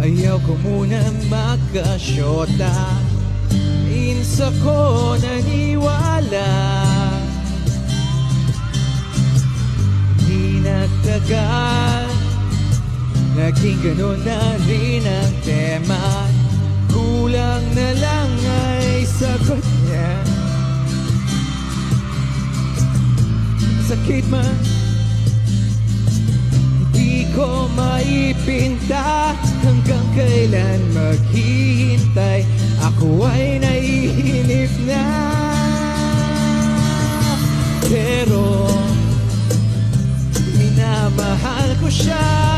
Ayaw ko munang magkasyota, minsan ko naniwala. Di nagtagal, naging ganun na rin ang tema. Kulang na lang ay sagot niya. Sakit man, di ko maipinta. Hanggang kailan maghihintay? Ako ay naiinip na. Pero minamahal ko siya.